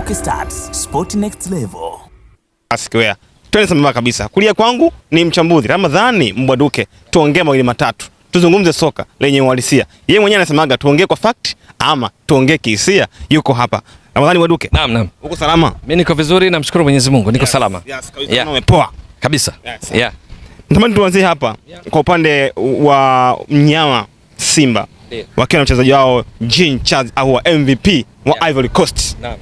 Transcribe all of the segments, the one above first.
Mbwaduke Stats, Sport Next Level. Asikwea. Twende sambamba kabisa. Kulia kwangu ni mchambuzi Ramadhani Mbwaduke. Tuongee mawili matatu. Tuzungumze soka lenye uhalisia. Yeye mwenyewe anasemaga tuongee kwa fact ama tuongee kihisia. Yuko hapa. Ramadhani Mbwaduke. Naam. Uko salama? Mimi niko vizuri, namshukuru Mwenyezi Mungu. Niko salama. Yes, kabisa. Umepoa Kabisa. Yeah. Natamani tuanzie hapa kwa upande wa mnyama Simba. Wakiwa na mchezaji wao Jean Charles au MVP wa Ivory Coast. Naam.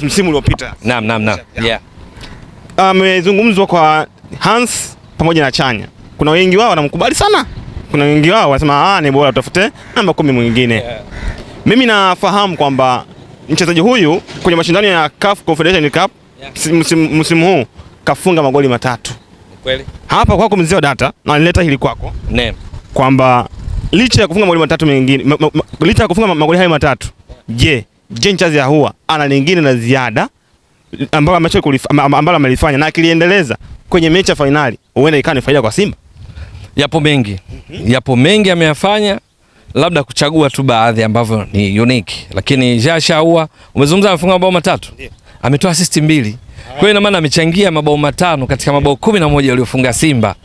Msimu uliopita. Naam. Yeah. Amezungumzwa kwa Hans pamoja na Chanya. Kuna wengi wao wanamkubali sana. Kuna wengi wao wanasema ni bora tutafute namba 10 mwingine. Yeah. Mimi nafahamu kwamba mchezaji huyu kwenye mashindano ya CAF Confederation Cup msimu huu kafunga magoli 3. Kweli? Hapa kwako mzee wa data na nileta hili kwako. Naam. Kwamba licha ya kufunga magoli 3 mengine, licha ya kufunga magoli hayo 3, je, Jean Charles Ahoua ana lingine la ziada ambalo amelifanya na akiliendeleza kwenye mechi ya finali huenda ikawa ni faida kwa Simba? Yapo mengi ameyafanya, labda kuchagua tu baadhi ambavyo ni unique. Lakini Jean Charles Ahoua umezungumza amefunga mabao 3. Ametoa assist 2. Kwa hiyo ina maana amechangia mabao 5 katika mabao 11 waliofunga Simba.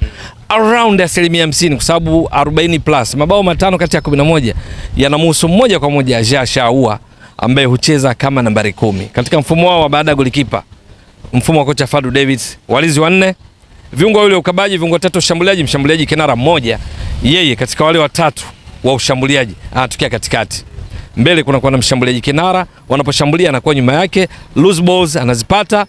Around 50% kwa sababu 40 plus. Mabao 5 kati ya 11 yanamhusu moja kwa moja Jean Charles Ahoua ambaye hucheza kama nambari 10. Katika mfumo wao wa baada ya golikipa, mfumo wa kocha Fadu Davids, walinzi 4, viungo wale ukabaji, viungo 3 ushambuliaji, mshambuliaji kinara mmoja. Yeye katika wale 3 wa ushambuliaji anatokea katikati. Mbele kuna kwa mshambuliaji kinara, wanaposhambulia anakuwa nyuma yake, loose balls anazipata,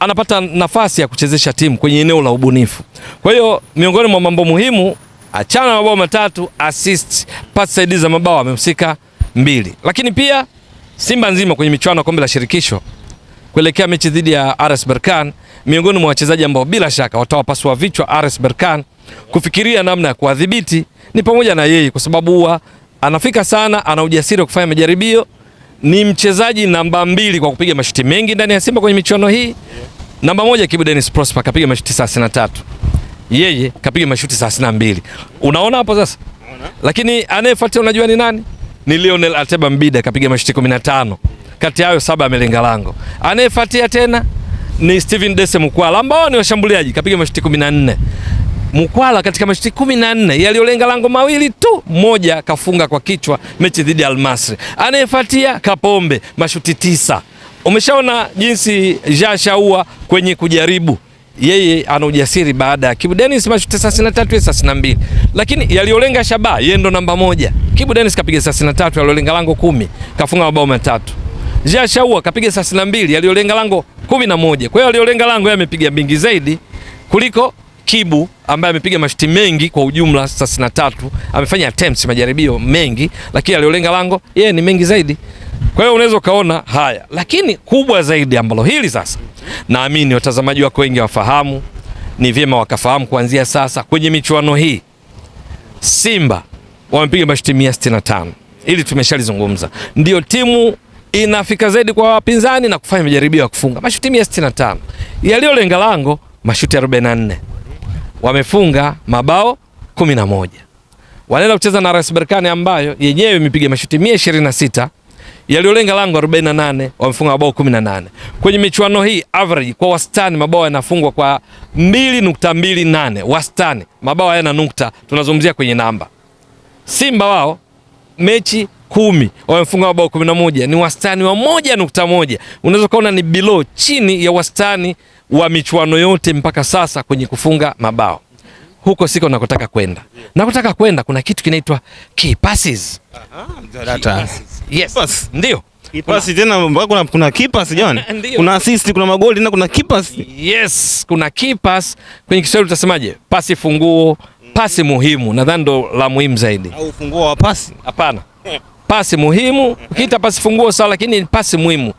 anapata nafasi ya kuchezesha timu kwenye eneo la ubunifu. Kwa hiyo miongoni mwa mambo muhimu, achana na mabao 3, assist, pass saidizi za mabao amehusika 2. Lakini pia Simba nzima kwenye michuano ya kombe la shirikisho kuelekea mechi dhidi ya RS Berkane, miongoni mwa wachezaji ambao bila shaka watawapasua vichwa RS Berkane kufikiria namna ya kuadhibiti ni pamoja na yeye, kwa sababu huwa anafika sana, ana ujasiri wa kufanya majaribio. Ni mchezaji namba 2 kwa kupiga mashuti mengi ndani ya Simba kwenye michuano hii. Namba 1 Kibu Dennis Prosper kapiga mashuti 33. Yeye kapiga mashuti 32. Unaona hapo sasa? Lakini anayefuatia unajua ni nani? Ni Lionel Ateba Mbida kapiga mashuti 15. Kati yao 7 amelenga lango. Anayefuatia tena ni Steven Dese Mukwala ambao ni washambuliaji kapiga mashuti 14. Mukwala katika mashuti 14 yaliolenga lango 2 tu, moja kafunga kwa kichwa mechi dhidi ya Al Masry. Anayefuatia Kapombe mashuti 9. Umeshaona jinsi Jean Charles Ahoua kwenye kujaribu. Yeye ana ujasiri baada ya Kibu Dennis mashuti 33 32. Lakini yaliolenga shabaha yeye ndo namba 1. Kibu Dennis kapiga 33, yaliolenga lango 10, kafunga mabao 3. Jean Charles Ahoua kapiga 32, yaliolenga lango 11. Kwa hiyo yaliolenga lango yeye amepiga mingi zaidi kuliko Kibu ambaye amepiga mashuti mengi kwa ujumla 33, amefanya attempts majaribio mengi, lakini aliolenga lango yeye ni mengi zaidi. Kwa hiyo unaweza kaona haya, lakini kubwa zaidi ambalo hili sasa naamini watazamaji wako wengi wafahamu, ni vyema wakafahamu kuanzia sasa kwenye michuano hii Simba wamepiga mashuti 165. Ili tumeshalizungumza. Ndio timu inafika zaidi kwa wapinzani na kufanya majaribio ya kufunga. Mashuti 165. Yaliolenga lango mashuti 44. Wamefunga mabao 11. Wanaenda kucheza na RS Berkane ambayo yenyewe imepiga mashuti 126. Yaliolenga lango 48, wamefunga mabao 18. Kwenye michuano hii average kwa wastani mabao yanafungwa kwa 2.28. Wastani mabao hayana nukta, tunazungumzia kwenye namba. Simba wao mechi 10 wamefunga mabao 11, ni wastani wa 1.1. Unaweza kuona ni below, chini ya wastani wa michuano yote mpaka sasa kwenye kufunga mabao. Huko siko nakotaka kwenda. Nakotaka kwenda kuna kitu kinaitwa key passes. Yes. Pass. Ndio. Key passes tena mpaka kuna key pass John. Kuna assist, kuna magoli na kuna key pass. Yes, kuna key pass. Kwenye Kiswahili utasemaje? Pasi funguo, pasi muhimu. Nadhani ndo la muhimu zaidi. Au funguo wa pasi? Hapana. Pasi muhimu, ukiita pasi funguo sawa, lakini ni pasi muhimu.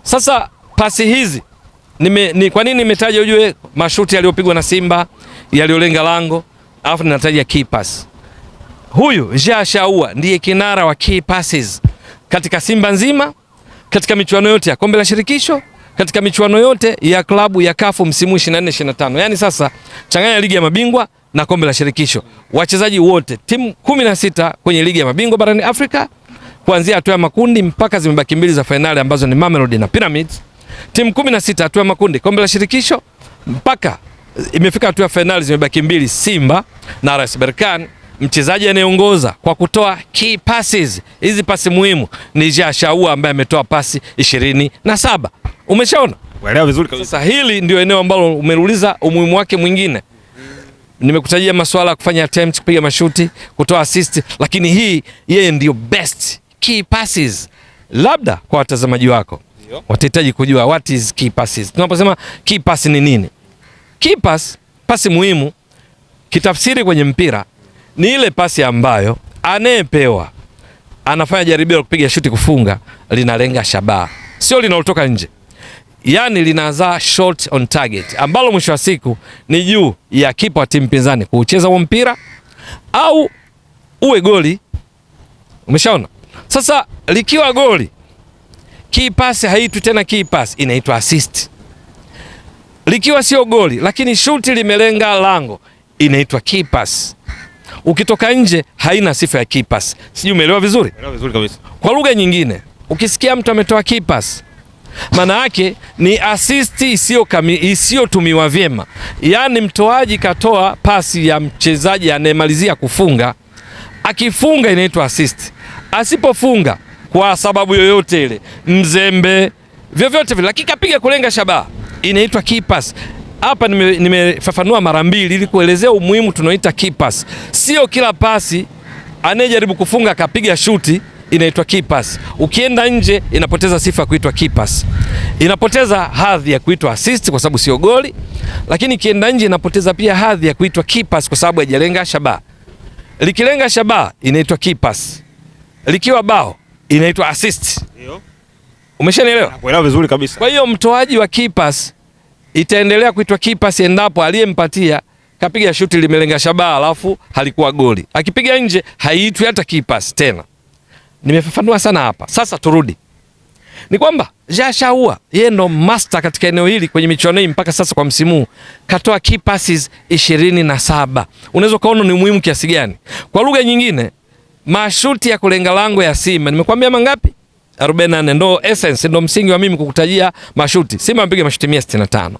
Sasa pasi hizi ni kwa nini nimetaja ujue mashuti yaliyopigwa na Simba, yaliolenga lango, alafu ninataja key pass. Huyu Jean Charles Ahoua ndiye kinara wa key passes katika Simba nzima, katika michuano yote ya kombe la shirikisho, katika michuano yote ya klabu ya CAF msimu 24-25. Yaani sasa changanya ligi ya mabingwa na kombe la shirikisho. Wachezaji wote timu 16 kwenye ligi ya mabingwa barani Afrika, kuanzia hatua ya makundi mpaka zimebaki mbili za fainali ambazo ni Mamelodi na Pyramids. Timu 16 hatua ya makundi kombe la shirikisho mpaka imefika hatua ya fainali zimebaki mbili, Simba na RS Berkane. Mchezaji anayeongoza kwa kutoa key passes, hizi pasi muhimu, ni Jasha Ahoua ambaye ametoa pasi 27. Umeshaona? Uelewa vizuri kabisa. Sasa hili ndio eneo ambalo umeuliza umuhimu wake mwingine. Nimekutajia masuala ya kufanya attempts, kupiga mashuti, kutoa assist, lakini hii yeye ndio best key passes. Labda kwa watazamaji wako watahitaji kujua what is key passes. Tunaposema key pass ni nini? Key pass, pasi muhimu kitafsiri kwenye mpira ni ile pasi ambayo anayepewa anafanya jaribio la kupiga shuti kufunga, linalenga shabaha, sio linalotoka nje. Yani linazaa shot on target, ambalo mwisho wa siku ni juu ya kipa wa timu pinzani kucheza huo mpira au uwe goli. Umeshaona? Sasa likiwa goli, key pass haitwi tena key pass, inaitwa assist. Likiwa sio goli lakini shuti limelenga lango, inaitwa key pass. Ukitoka nje haina sifa ya key pass. Sijui umeelewa vizuri? Uelewa vizuri kabisa. Kwa lugha nyingine, ukisikia mtu ametoa key pass, maana yake ni assist isiyotumiwa vyema. Yaani mtoaji katoa pasi ya mchezaji anayemalizia kufunga, akifunga inaitwa assist. Asipofunga kwa sababu yoyote ile, mzembe, vyovyote vile, lakini kapiga kulenga shabaha, inaitwa key pass. Hapa nimefafanua mara mbili ili kuelezea umuhimu tunaoita key pass. Sio kila pasi anayejaribu kufunga akapiga shuti inaitwa key pass. Ukienda nje inapoteza sifa ya kuitwa key pass. Inapoteza hadhi ya kuitwa assist kwa sababu sio goli, lakini ikienda nje inapoteza pia hadhi ya kuitwa key pass kwa sababu haijalenga shabaha. Likilenga shabaha inaitwa key pass. Likiwa bao inaitwa assist. Ndio. Umeshanielewa? Uelewa vizuri kabisa. Kwa hiyo mtoaji wa key pass itaendelea kuitwa key pass endapo aliyempatia kapiga shuti limelenga shabaha alafu halikuwa goli. Akipiga nje haiitwi hata key pass tena. Nimefafanua sana hapa. Sasa turudi. Ni kwamba Jasha Ahoua yeye ndo master katika eneo hili kwenye michuano hii mpaka sasa kwa msimu. Katoa key passes 27. Unaweza kaona ni muhimu kiasi gani. Kwa lugha nyingine, mashuti ya kulenga lango ya Simba nimekwambia mangapi? 44. Ndo essence, ndo msingi wa mimi kukutajia mashuti. Simba amepiga mashuti 165.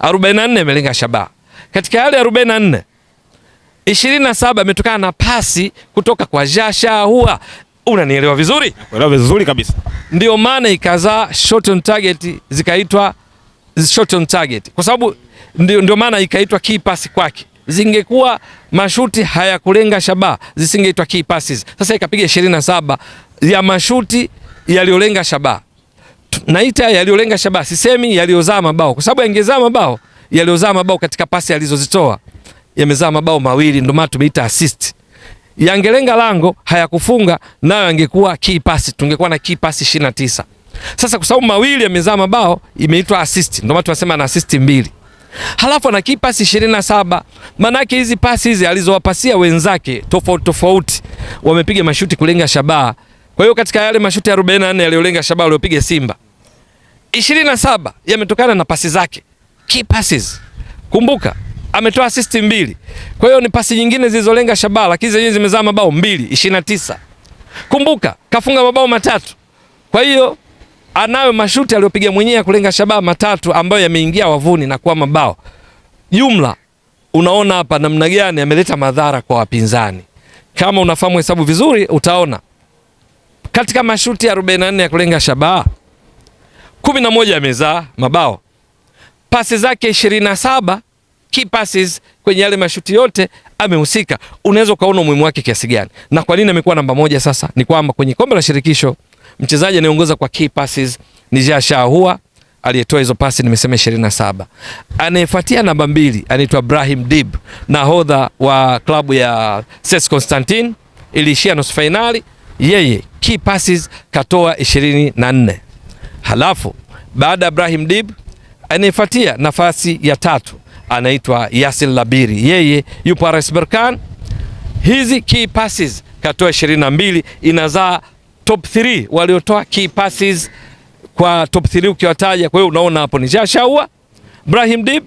44 amelenga shabaha. Katika yale 44, 27 ametokana na pasi kutoka kwa Jasha Ahoua. Unanielewa vizuri? Uelewa vizuri kabisa. Ndio maana ikazaa shot on target, zikaitwa shot on target. Kwa sababu ndio maana ikaitwa key pass kwake. Zingekuwa mashuti hayakulenga shabaha, zisingeitwa key passes. Sasa ikapiga 27 ya mashuti yaliolenga shabaha. Naita yaliolenga shabaha, sisemi yaliozaa mabao, kwa sababu yangezaa mabao, yaliozaa mabao katika pasi alizozitoa yamezaa mabao mawili, ndio maana tumeita assist. Yangelenga lango hayakufunga, nayo yangekuwa key pass, tungekuwa na key pass 29. Sasa kwa sababu mawili yamezaa mabao imeitwa assist, ndio maana tunasema na assist 2. Halafu na key pass 27, maana yake hizi pasi hizi alizowapasia wenzake tofauti wamepiga mashuti kulenga shabaha. Kwa hiyo katika yale mashuti 44 yaliolenga shabaha waliopiga Simba, 27 yametokana na pasi zake, key passes. Kumbuka ametoa assist 2. Kwa hiyo ni pasi nyingine zilizolenga shabaha lakini zenyewe zimezaa mabao 2, 29. Kumbuka kafunga mabao 3. Kwa hiyo anayo mashuti aliyopiga mwenyewe kulenga shabaha 3 ambayo yameingia wavuni na kuwa mabao. Jumla unaona hapa namna gani ameleta madhara kwa wapinzani. Kama unafahamu hesabu vizuri utaona katika mashuti 44 ya kulenga shabaha 11 yamezaa mabao. Pasi zake 27 key passes kwenye yale mashuti yote amehusika. Unaweza kaona umuhimu wake kiasi gani. Na kwa nini amekuwa namba 1 sasa? Ni kwamba kwenye kombe la shirikisho mchezaji anayeongoza kwa key passes ni Jasha Ahoua aliyetoa hizo pasi nimesema 27. Anayefuatia namba 2 anaitwa Brahim Dib, nahodha wa klabu ya CS Constantine, iliishia nusu finali. Yeye key passes katoa 24. Halafu baada ya Brahim Dib anayefuatia nafasi ya 3 anaitwa Yasin Labiri, yeye yupo RS Berkane. Hizi key passes katoa 22, inazaa top 3 waliotoa key passes kwa top 3 ukiwataja. Kwa hiyo unaona hapo ni Jasha Ahoua, Brahim Dib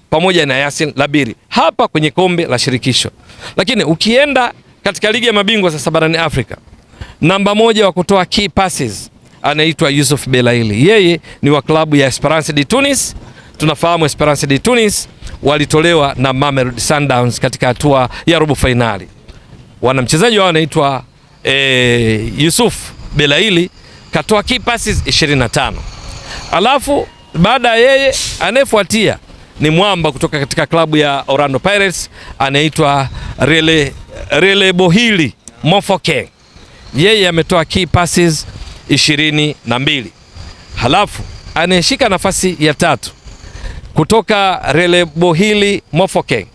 pamoja na Yasin Labiri hapa kwenye kombe la shirikisho. Lakini ukienda katika ligi ya mabingwa sasa barani Afrika, Namba moja wa kutoa key passes anaitwa Yusuf Belaili. Yeye ni wa klabu ya Esperance de Tunis. Tunafahamu Esperance de Tunis walitolewa na Mamelodi Sundowns katika hatua ya robo finali. Wana mchezaji wao anaitwa Yusuf Belaili, katoa key passes 25. Alafu baada ya yeye anayefuatia ni mwamba kutoka katika klabu ya Orlando Pirates anaitwa Relebohili Mofokeng. Yeye ametoa key passes 22. Halafu anayeshika nafasi ya tatu kutoka Relebohili Mofokeng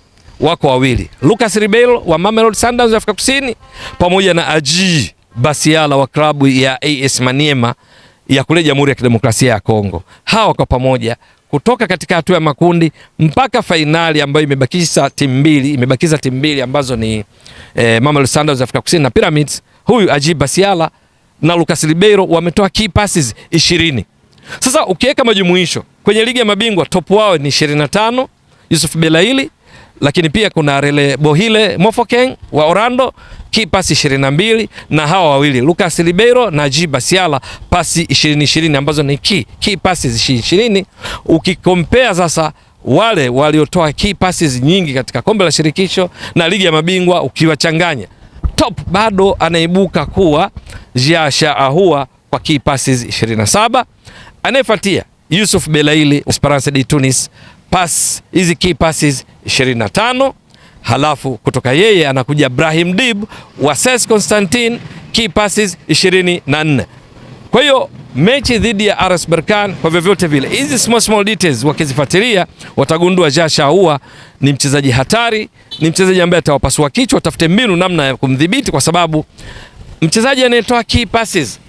wako wawili, Lucas Ribeiro wa Mamelodi Sundowns Afrika Kusini pamoja na Aji Basiala wa klabu ya AS Maniema ya kule Jamhuri ya Kidemokrasia ya Kongo. Hawa kwa pamoja kutoka katika hatua ya makundi mpaka fainali ambayo imebakiza timu mbili ambazo ni Mamelodi Sundowns Afrika Kusini na Pyramids. Huyu Aji Basiala na Lucas Ribeiro wametoa key passes 20. Sasa ukiweka majumuisho kwenye ligi ya mabingwa, top wao ni 25 Yusuf Belaili, lakini pia kuna Relebohile Mofokeng wa Orlando key pass 22, na hawa wawili Lucas Ribeiro na Aji Basiala pasi 20 ambazo ni key passes 20. Ukikompea sasa wale waliotoa key passes nyingi katika kombe la shirikisho na ligi ya mabingwa, ukiwachanganya, top bado anaibuka kuwa Jasha Ahua kwa key passes 27. Anayefuatia Yusuf Belaili Esperance de Tunis, pass hizi key passes 25. Halafu kutoka yeye anakuja Brahim Dib wa SES Constantine, key passes 24. Kwa hiyo mechi dhidi ya RS Berkane kwa vyovyote vile, hizi small details wakizifuatilia watagundua Jasha Ahua ni mchezaji hatari, ni mchezaji ambaye atawapasua kichwa, watafute mbinu namna ya kumdhibiti, kwa sababu mchezaji anayetoa key passes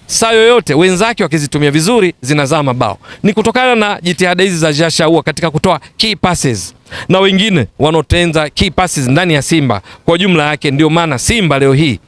saa yoyote wenzake wakizitumia vizuri zinazaa mabao. Ni kutokana na jitihada hizi za Jasha Ahua katika kutoa key passes na wengine wanaotenza key passes ndani ya Simba kwa jumla yake. Ndio maana Simba leo hii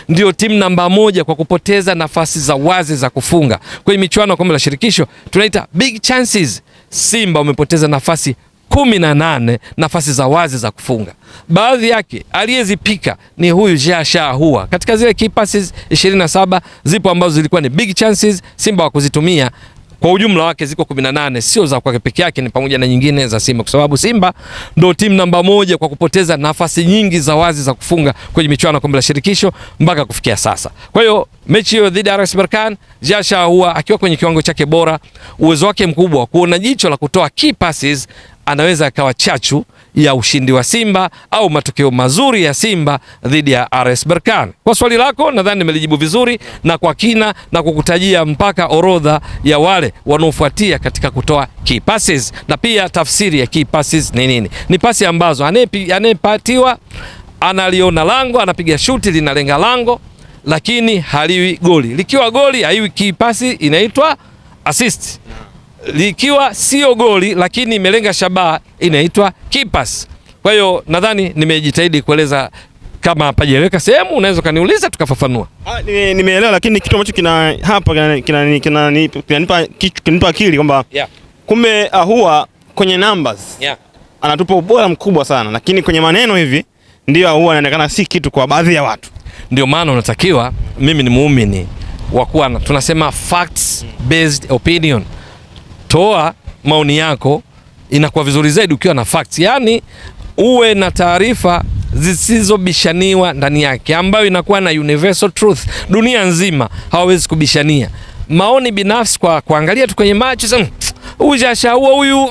ndio timu namba 1 kwa kupoteza nafasi za wazi za kufunga kwenye michuano ya kombe la shirikisho, tunaita big chances. Simba wamepoteza nafasi 18 nafasi za wazi za kufunga. Baadhi yake aliyezipika ni huyu Jasha Ahua. Katika zile key passes 27 zipo ambazo zilikuwa ni big chances, Simba wakuzitumia. Kwa ujumla wake ziko 18, sio za kwake peke yake, ni pamoja na nyingine za Simba, kwa sababu Simba ndio timu namba 1 kwa kupoteza nafasi nyingi za wazi za kufunga kwenye michuano ya kombe la shirikisho mpaka kufikia sasa. Kwa hiyo mechi hiyo dhidi ya RS Berkane, Jasha Ahua akiwa kwenye kiwango chake bora, uwezo wake mkubwa wa kuona jicho la kutoa key passes, anaweza akawa chachu ya ushindi wa Simba au matokeo mazuri ya Simba dhidi ya RS Berkane. Kwa swali lako nadhani nimelijibu vizuri na kwa kina na kukutajia mpaka orodha ya wale wanaofuatia katika kutoa key passes, na pia tafsiri ya key passes ni nini. Ni pasi ambazo anayepatiwa analiona lango, anapiga shuti linalenga lango lakini haliwi goli. Likiwa goli haiwi key pass, inaitwa assist. Likiwa sio goli lakini imelenga shabaha inaitwa key pass. Kwa hiyo nadhani nimejitahidi kueleza, kama hapajeleweka sehemu unaweza kaniuliza tukafafanua. Nimeelewa, lakini kitu ambacho kinanipa akili kwamba kumbe Ahua kwenye numbers anatupa ubora mkubwa sana, lakini kwenye maneno hivi ndio Ahua anaonekana si kitu kwa baadhi ya watu. Ndio maana unatakiwa, mimi ni muumini wa kuwa tunasema facts based opinion. Toa maoni yako, inakuwa vizuri zaidi ukiwa na facts, yani uwe na taarifa zisizobishaniwa ndani yake, ambayo inakuwa na universal truth. Dunia nzima hawawezi kubishania. Maoni binafsi kwa kuangalia tu kwenye machi, huyu Jasha Ahua huyu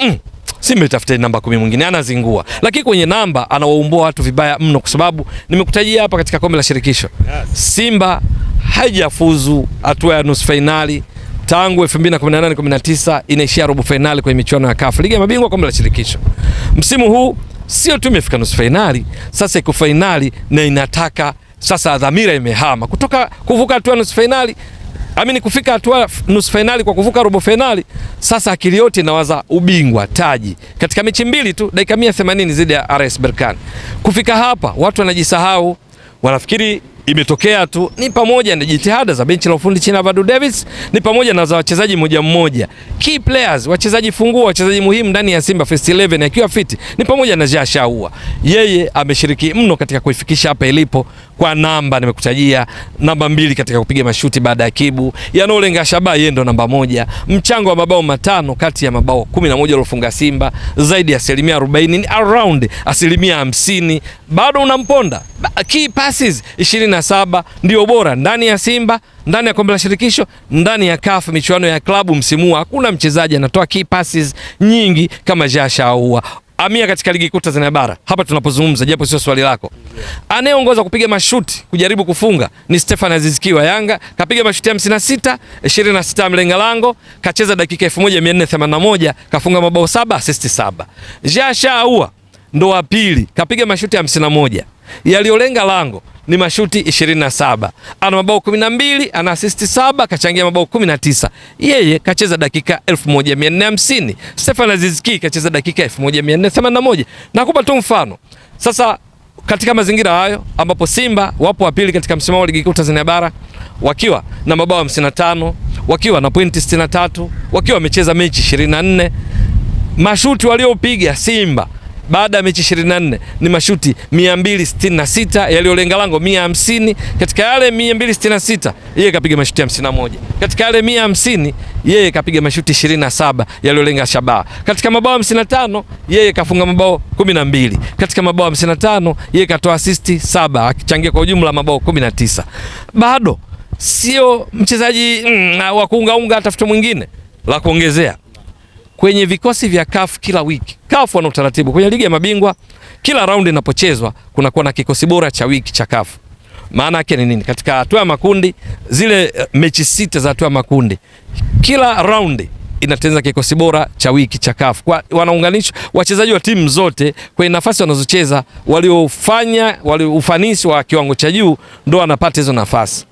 Simba itafute namba 10 mwingine anazingua, lakini kwenye namba anawaumbua watu vibaya mno, kwa sababu nimekutajia hapa katika kombe la shirikisho Simba haijafuzu hatua ya nusu finali tangu 2018-19, inaishia robo finali kwenye michuano ya CAF ligi ya mabingwa kombe la shirikisho. Msimu huu sio tu imefika nusu finali, sasa iko finali na inataka sasa, dhamira imehama kutoka kuvuka hatua nusu finali, kufika hatua nusu finali kwa kuvuka robo finali. Sasa akili yote inawaza ubingwa, taji katika mechi mbili tu, dakika 180 zidi ya RS Berkane. Kufika hapa watu wanajisahau, wanafikiri imetokea tu. Ni pamoja na jitihada za benchi la ufundi chini ya Vadu Davis, ni pamoja na za wachezaji mmoja, key players, wachezaji funguo, wachezaji muhimu ndani ya Simba First 11 akiwa fiti, ni pamoja na Jasha Ahua. Yeye ameshiriki mno katika kuifikisha hapa ilipo kwa namba nimekutajia, namba 2 katika kupiga mashuti baada ya Kibu, yanaolenga shabaha yeye ndo namba 1. Mchango wa mabao 5 kati ya mabao 11 waliofunga Simba, zaidi ya 40%, ni around 50%. Bado unamponda. Key passes 27 ndio bora ndani ya Simba, ndani ya kombe la shirikisho, ndani ya CAF michuano ya klabu msimu. Hakuna mchezaji anatoa key passes nyingi kama Jasha Ahoua. Amia katika ligi kuu Tanzania bara, hapa tunapozungumza, japo sio swali lako, anayeongoza kupiga mashuti kujaribu kufunga ni Stefan Aziz Ki wa Yanga, kapiga mashuti 56, 26 mlenga lango, kacheza dakika 1481, kafunga mabao 7, assist 7. Jasha Ahoua ndo wa pili, kapiga mashuti 51, yaliolenga lango ni mashuti 27, ana mabao 12, ana assist 7, kachangia mabao 19. Yeye kacheza dakika 1450, Stefan Aziz Ki kacheza dakika 1481. Nakupa tu mfano. Sasa katika mazingira hayo ambapo Simba wapo wa pili katika msimamo wa ligi kuu Tanzania bara wakiwa na mabao 55, wakiwa na pointi 63, wakiwa wamecheza mechi 24, mashuti waliopiga Simba baada ya mechi 24 ni mashuti 266, yaliolenga lango 150. Katika yale 266 yeye kapiga mashuti 51. Katika yale 150 yeye kapiga mashuti 27 yaliolenga shabaha. Katika mabao 55 yeye kafunga mabao 12. Katika mabao 55 yeye katoa assist 7, akichangia kwa ujumla mabao 19. Bado sio mchezaji wa kuungaunga, atafute mwingine la kuongezea. Kwenye vikosi vya CAF kila wiki, CAF wana utaratibu kwenye ligi ya mabingwa, kila raundi inapochezwa kuna kuwa na kikosi bora cha wiki cha CAF. Maana yake ni nini? Katika hatua ya makundi, zile mechi 6 za hatua ya makundi, kila raundi inatengeneza kikosi bora cha wiki cha CAF. Kwa wanaunganishwa wachezaji wa timu zote kwenye nafasi wanazocheza, waliofanya ufanisi wa kiwango cha juu ndio wanapata hizo nafasi.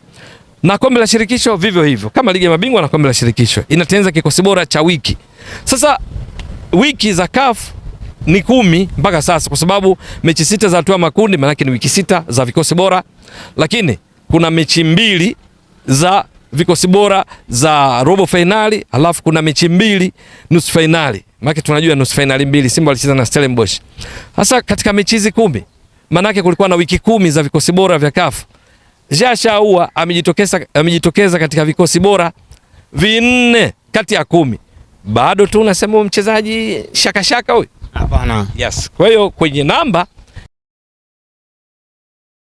Na kombe la shirikisho vivyo hivyo, kama ligi ya mabingwa na kombe la shirikisho inatengeneza kikosi bora cha wiki. Sasa wiki za CAF ni 10 mpaka sasa, kwa sababu mechi 6 za hatua makundi maana yake ni wiki 6 za vikosi bora, lakini kuna mechi 2 za vikosi bora za robo finali, alafu kuna mechi 2 nusu finali. Maana tunajua nusu finali 2 Simba walicheza na Stellenbosch. Sasa katika mechi hizi 10 maana yake kulikuwa na wiki 10 za vikosi bora vya CAF. Jasha Ahoua amejitokeza katika vikosi bora 4 kati ya 10. Bado tu unasema mchezaji shaka huyu? Hapana. Yes. Kwa hiyo kwenye namba